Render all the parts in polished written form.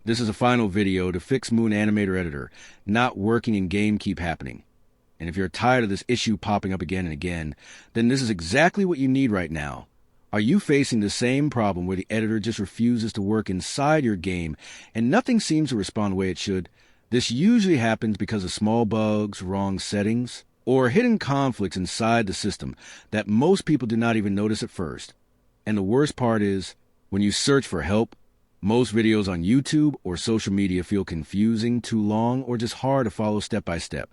This is a final video to fix Moon Animator Editor not working in game keep happening. And if you're tired of this issue popping up again and again, then this is exactly what you need right now. Are you facing the same problem where the editor just refuses to work inside your game and nothing seems to respond the way it should? This usually happens because of small bugs, wrong settings, or hidden conflicts inside the system that most people do not even notice at first. And the worst part is, when you search for help, most videos on YouTube or social media feel confusing, too long, or just hard to follow step by step.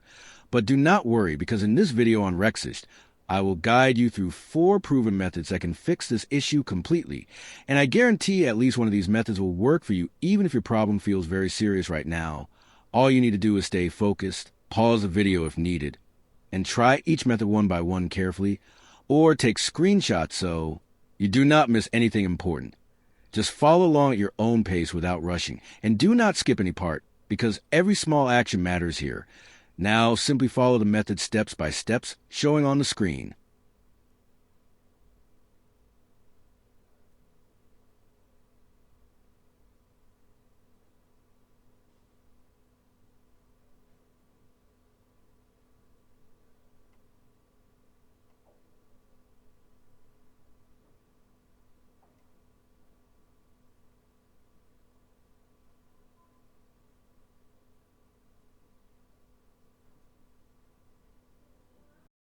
But do not worry, because in this video on Rexist, I will guide you through 4 proven methods that can fix this issue completely. And I guarantee at least one of these methods will work for you even if your problem feels very serious right now. All you need to do is stay focused, pause the video if needed, and try each method one by one carefully, or take screenshots so you do not miss anything important. Just follow along at your own pace without rushing, and do not skip any part, because every small action matters here. Now, simply follow the method steps by steps showing on the screen.